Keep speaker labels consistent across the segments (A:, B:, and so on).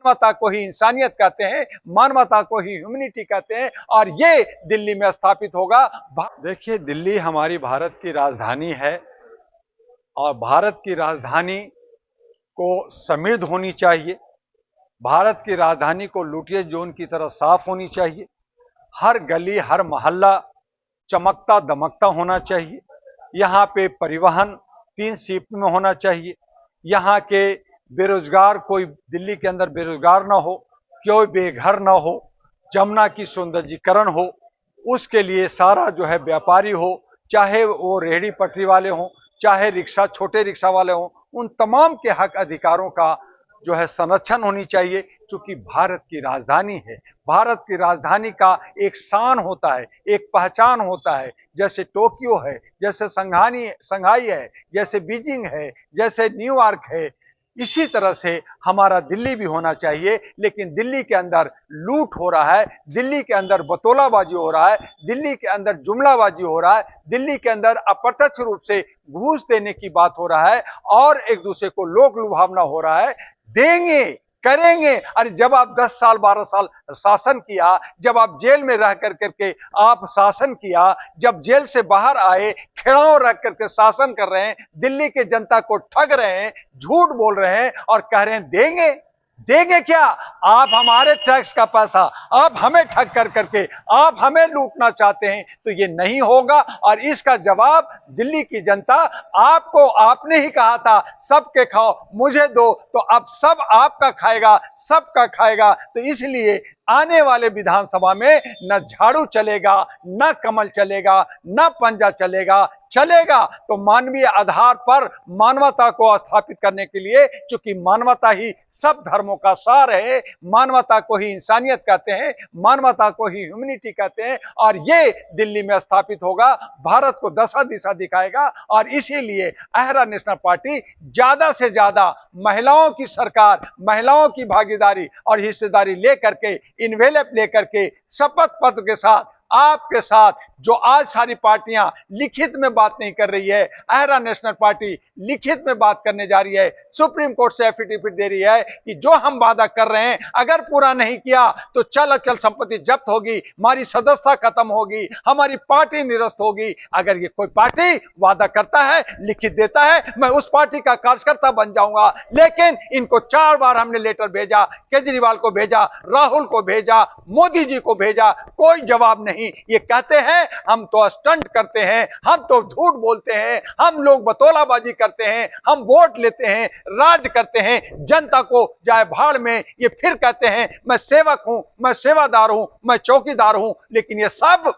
A: मानवता को ही इंसानियत कहते हैं, मानवता को ही ह्यूमैनिटी कहते हैं, और ये दिल्ली में स्थापित होगा। देखिए, दिल्ली हमारी भारत की राजधानी है और भारत की राजधानी को समृद्ध होनी चाहिए। भारत की राजधानी को लुटियस जोन की तरह साफ होनी चाहिए। हर गली हर मोहल्ला चमकता दमकता होना चाहिए। यहाँ पे परिवहन 3 शिफ्ट में होना चाहिए। यहाँ के बेरोजगार, कोई दिल्ली के अंदर बेरोजगार ना हो, कोई बेघर ना हो, जमुना की सौंदर्यीकरण हो, उसके लिए सारा जो है व्यापारी हो, चाहे वो रेहड़ी पटरी वाले हों, चाहे रिक्शा, छोटे रिक्शा वाले हों, उन तमाम के हक अधिकारों का जो है संरक्षण होनी चाहिए। क्योंकि भारत की राजधानी है, भारत की राजधानी का एक शान होता है, एक पहचान होता है। जैसे टोक्यो है, जैसे संघाई है, जैसे बीजिंग है, जैसे न्यूयॉर्क है, इसी तरह से हमारा दिल्ली भी होना चाहिए। लेकिन दिल्ली के अंदर लूट हो रहा है, दिल्ली के अंदर बतौलाबाजी हो रहा है, दिल्ली के अंदर जुमलाबाजी हो रहा है, दिल्ली के अंदर अप्रत्यक्ष रूप से घूस देने की बात हो रहा है और एक दूसरे को लोक लुभावना हो रहा है। देंगे, करेंगे। अरे जब आप 10 साल 12 साल शासन किया, जब आप जेल में रह करके आप शासन किया, जब जेल से बाहर आए, खेड़ाओं रख करके शासन कर रहे हैं, दिल्ली की जनता को ठग रहे हैं, झूठ बोल रहे हैं और कह रहे हैं देंगे। देंगे क्या? आप हमारे टैक्स का पैसा आप हमें ठग करके आप हमें लूटना चाहते हैं, तो ये नहीं होगा। और इसका जवाब दिल्ली की जनता आपको, आपने ही कहा था सबके खाओ मुझे दो, तो अब सब आपका खाएगा, सबका खाएगा। तो इसलिए आने वाले विधानसभा में न झाड़ू चलेगा, न कमल चलेगा, न पंजा चलेगा। चलेगा तो मानवीय आधार पर मानवता को स्थापित करने के लिए, क्योंकि मानवता ही सब धर्मों का सार है, मानवता को ही इंसानियत कहते हैं, मानवता को ही ह्यूमैनिटी कहते हैं। और ये दिल्ली में स्थापित होगा, भारत को दशा दिशा दिखाएगा। और इसीलिए अहरा नेशनल पार्टी ज्यादा से ज्यादा महिलाओं की सरकार, महिलाओं की भागीदारी और हिस्सेदारी लेकर के, इन्वेलप लेकर के, शपथ पत्र के साथ आपके साथ, जो आज सारी पार्टियां लिखित में बात नहीं कर रही है, अहरा नेशनल पार्टी लिखित में बात करने जा रही है, सुप्रीम कोर्ट से एफिडेविट दे रही है कि जो हम वादा कर रहे हैं अगर पूरा नहीं किया तो चल अचल संपत्ति जब्त होगी, हमारी सदस्यता खत्म होगी, हमारी पार्टी निरस्त होगी। अगर ये कोई पार्टी वादा करता है, लिखित देता है, मैं उस पार्टी का कार्यकर्ता बन जाऊंगा। लेकिन इनको 4 बार हमने लेटर भेजा, केजरीवाल को भेजा, राहुल को भेजा, मोदी जी को भेजा, कोई जवाब नहीं। ये कहते हैं हम तो स्टंट करते हैं, हम तो झूठ बोलते हैं, हम लोग बतौलाबाजी करते हैं, हम वोट लेते हैं, राज करते हैं, जनता को जाए भाड़ में। ये फिर कहते हैं मैं सेवक हूं, मैं सेवादार हूं, मैं चौकीदार हूं। लेकिन ये सब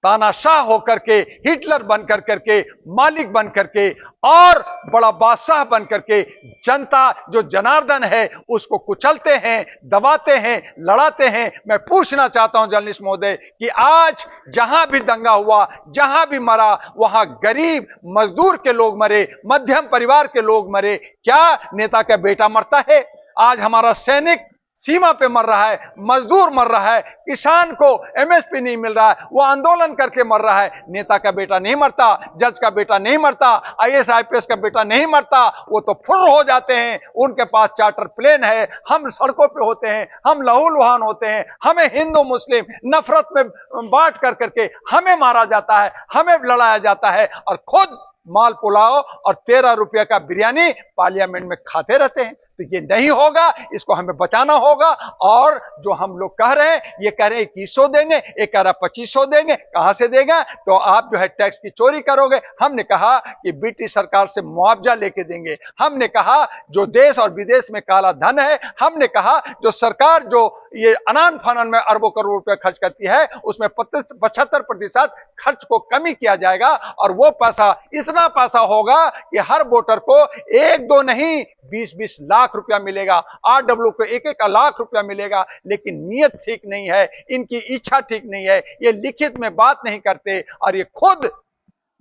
A: तानाशाह होकर के, हिटलर बन करके, मालिक बन करके और बड़ा बादशाह बन करके जनता जो जनार्दन है उसको कुचलते हैं, दबाते हैं, लड़ाते हैं। मैं पूछना चाहता हूं जर्नलिस्ट महोदय कि आज जहां भी दंगा हुआ, जहां भी मरा, वहां गरीब मजदूर के लोग मरे, मध्यम परिवार के लोग मरे। क्या नेता का बेटा मरता है? आज हमारा सैनिक सीमा पे मर रहा है, मजदूर मर रहा है, किसान को एमएसपी नहीं मिल रहा है, वो आंदोलन करके मर रहा है। नेता का बेटा नहीं मरता, जज का बेटा नहीं मरता, आईएएस आईपीएस का बेटा नहीं मरता। वो तो फुर्र हो जाते हैं, उनके पास चार्टर प्लेन है, हम सड़कों पे होते हैं, हम लहूलुहान होते हैं, हमें हिंदू मुस्लिम नफरत में बांट करके हमें मारा जाता है, हमें लड़ाया जाता है, और खुद माल पुलाव और 13 रुपये का बिरयानी पार्लियामेंट में खाते रहते हैं। तो ये नहीं होगा, इसको हमें बचाना होगा। और जो हम लोग कह रहे हैं, ये कह रहे हैं 2100 देंगे, एक कह रहा 2500 देंगे, कहां से देगा? तो आप जो है टैक्स की चोरी करोगे। हमने कहा कि ब्रिटिश सरकार से मुआवजा लेके देंगे। हमने कहा जो देश और विदेश में काला धन है, हमने कहा जो सरकार जो ये अनान फानन में अरबों करोड़ रुपए खर्च करती है, उसमें 75% खर्च को कमी किया जाएगा। और वो पैसा, इतना पैसा होगा कि हर वोटर को 1-2 नहीं 20-20 लाख रुपया मिलेगा, आरडब्ल्यू को 1-1 लाख रुपया मिलेगा। लेकिन नीयत ठीक नहीं है, इनकी इच्छा ठीक नहीं है, ये लिखित में बात नहीं करते और ये खुद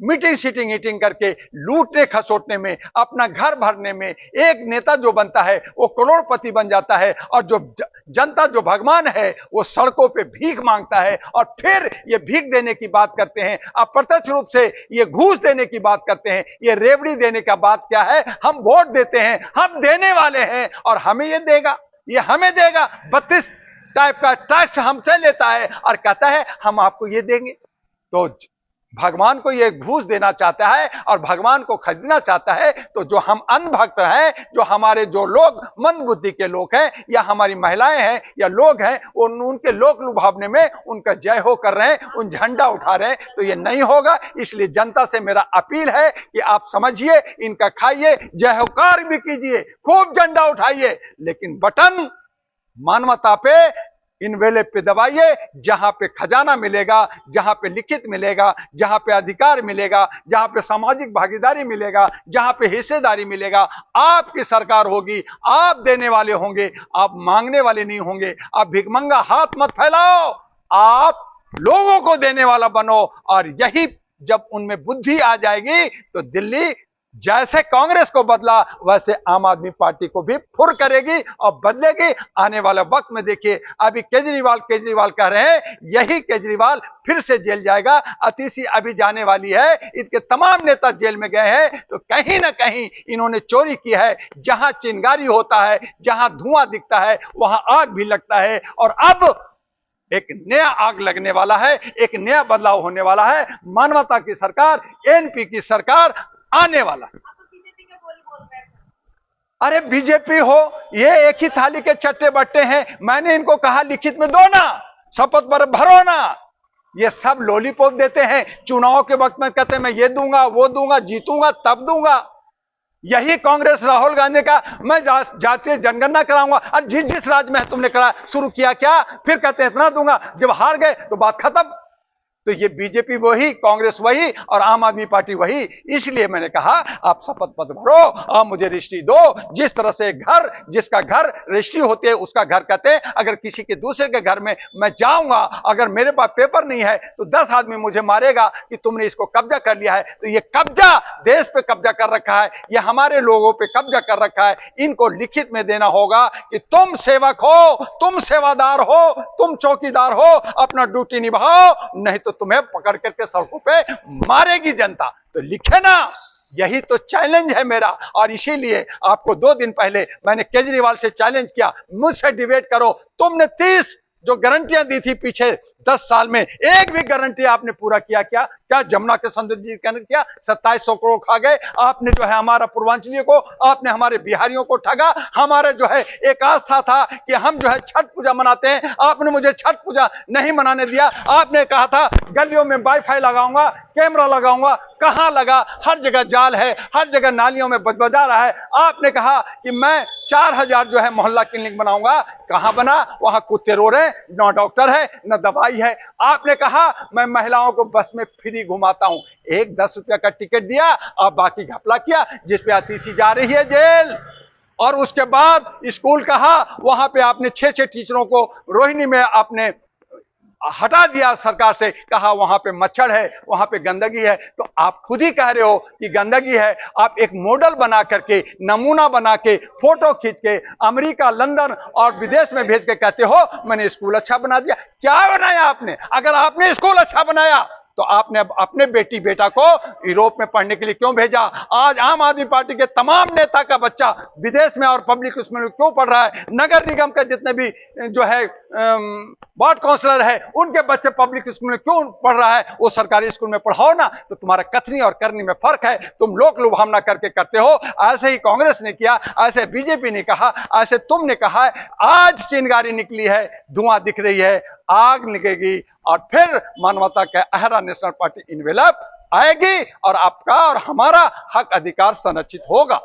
A: मीटिंग सीटिंग हीटिंग करके लूटने खसोटने में, अपना घर भरने में, एक नेता जो बनता है वो करोड़पति बन जाता है, और जो जनता जो भगवान है वो सड़कों पे भीख मांगता है। और फिर ये भीख देने की बात करते हैं, अप्रत्यक्ष रूप से ये घूस देने की बात करते हैं, ये रेवड़ी देने का बात क्या है? हम वोट देते हैं, हम देने वाले हैं और हमें ये देगा। ये हमें देगा। 32 टाइप का टैक्स हमसे लेता है और कहता है हम आपको ये देंगे। तो भगवान को ये घूस देना चाहता है और भगवान को खरीदना चाहता है। तो जो हम अंधभक्त हैं, जो हमारे जो लोग मंद बुद्धि के लोग हैं, या हमारी महिलाएं हैं या लोग हैं, उनके लोक लुभावने में उनका जय हो कर रहे हैं, उन झंडा उठा रहे हैं। तो ये नहीं होगा। इसलिए जनता से मेरा अपील है कि आप समझिए, इनका खाइए, जय होकार भी कीजिए, खूब झंडा उठाइए, लेकिन बटन मानवता पे, इनवेलेप पे दबाइए, जहां पे खजाना मिलेगा, जहां पे लिखित मिलेगा, जहां पे अधिकार मिलेगा, जहां पे सामाजिक भागीदारी मिलेगा, जहां पे हिस्सेदारी मिलेगा, आपकी सरकार होगी। आप देने वाले होंगे, आप मांगने वाले नहीं होंगे। आप भिखमंगा हाथ मत फैलाओ, आप लोगों को देने वाला बनो। और यही जब उनमें बुद्धि आ जाएगी तो दिल्ली जैसे कांग्रेस को बदला वैसे आम आदमी पार्टी को भी फुर करेगी और बदलेगी। आने वाले वक्त में देखिए, अभी केजरीवाल कह रहे हैं, यही केजरीवाल फिर से जेल जाएगा। अतिशी अभी जाने वाली है, इनके तमाम नेता जेल में गए हैं। तो कहीं ना कहीं इन्होंने चोरी की है। जहां चिंगारी होता है, जहां धुआं दिखता है, वहां आग भी लगता है। और अब एक नया आग लगने वाला है, एक नया बदलाव होने वाला है। मानवता की सरकार, एनपी की सरकार आने वाला। अरे बीजेपी हो, ये एक ही थाली के चट्टे बट्टे हैं। मैंने इनको कहा लिखित में दो ना, शपथ पर भरो ना। ये सब लॉलीपॉप देते हैं। चुनाव के वक्त में कहते हैं मैं ये दूंगा, वो दूंगा, जीतूंगा तब दूंगा। यही कांग्रेस राहुल गांधी का मैं जातीय जनगणना कराऊंगा। और जिस राज्य में तुमने करा शुरू किया क्या, फिर कहते हैं इतना दूंगा, जब हार गए तो बात खत्म। तो ये बीजेपी वही, कांग्रेस वही और आम आदमी पार्टी वही। इसलिए मैंने कहा आप शपथ पत्र भरो, आप मुझे रजिस्ट्री दो। जिस तरह से घर, जिसका घर रजिस्ट्री होती है उसका घर कहते हैं। अगर किसी के दूसरे के घर में मैं जाऊंगा, अगर मेरे पास पेपर नहीं है तो 10 आदमी मुझे मारेगा कि तुमने इसको कब्जा कर लिया है। तो ये कब्जा देश पे कब्जा कर रखा है, ये हमारे लोगों पे कब्जा कर रखा है। इनको लिखित में देना होगा कि तुम सेवक हो, तुम सेवादार हो, तुम चौकीदार हो, अपना ड्यूटी निभाओ, नहीं तो तुम्हें पकड़ करके सड़कों पे मारेगी जनता। तो लिखे ना, यही तो चैलेंज है मेरा। और इसीलिए आपको 2 दिन पहले मैंने केजरीवाल से चैलेंज किया, मुझसे डिबेट करो। तुमने 30 जो गारंटियां दी थी पिछे 10 साल में, एक भी गारंटी आपने पूरा किया क्या? क्या जमुना के सौंदर्य जी ने किया? 2700 करोड़ खा गए आपने। जो है हमारा पूर्वांचलियों को आपने, हमारे बिहारियों को ठगा। हमारे जो है एक आस्था था कि हम जो है छठ पूजा मनाते हैं, आपने मुझे छठ पूजा नहीं मनाने दिया। आपने कहा था गलियों में वाईफाई लगाऊंगा, कैमरा लगाऊंगा, कहां लगा? हर जगह जाल है, हर जगह नालियों में बदबदा रहा है। आपने कहा कि मैं 4000 जो है मोहल्ला क्लिनिक बनाऊंगा, कहां बना? वहां कुत्ते रो रहे, न डॉक्टर है न दवाई है। आपने कहा मैं महिलाओं को बस में फ्री घुमाता हूं, एक 10 रुपया का टिकट दिया और बाकी घपला किया, जिसपे अतिशी जा रही है जेल। और उसके बाद स्कूल कहा, वहां पे आपने 6 टीचरों को रोहिणी में आपने हटा दिया सरकार से, कहा वहां पे मच्छर है, वहां पे गंदगी है। तो आप खुद ही कह रहे हो कि गंदगी है। आप एक मॉडल बना करके, नमूना बना के, फोटो खींच के अमेरिका, लंदन और विदेश में भेज के कहते हो मैंने स्कूल अच्छा बना दिया। क्या बनाया आपने? अगर आपने स्कूल अच्छा बनाया तो आपने अपने बेटी बेटा को यूरोप में पढ़ने के लिए क्यों भेजा? आज आम आदमी पार्टी के तमाम नेता का बच्चा विदेश में और पब्लिक स्कूल में क्यों पढ़ रहा है? नगर निगम के जितने भी जो है वार्ड काउंसलर है, उनके बच्चे पब्लिक स्कूल में क्यों पढ़ रहा है? वो सरकारी स्कूल में पढ़ाओ ना। तो तुम्हारा कथनी और करनी में फर्क है। तुम लोक लुभावना करके करते हो। ऐसे ही कांग्रेस ने किया, ऐसे बीजेपी ने कहा, ऐसे तुमने कहा है। आज चिंगारी निकली है, धुआं दिख रही है, आग निकलेगी और फिर मानवता का अहरा नेशनल पार्टी इनवेलप आएगी और आपका और हमारा हक अधिकार संरक्षित होगा।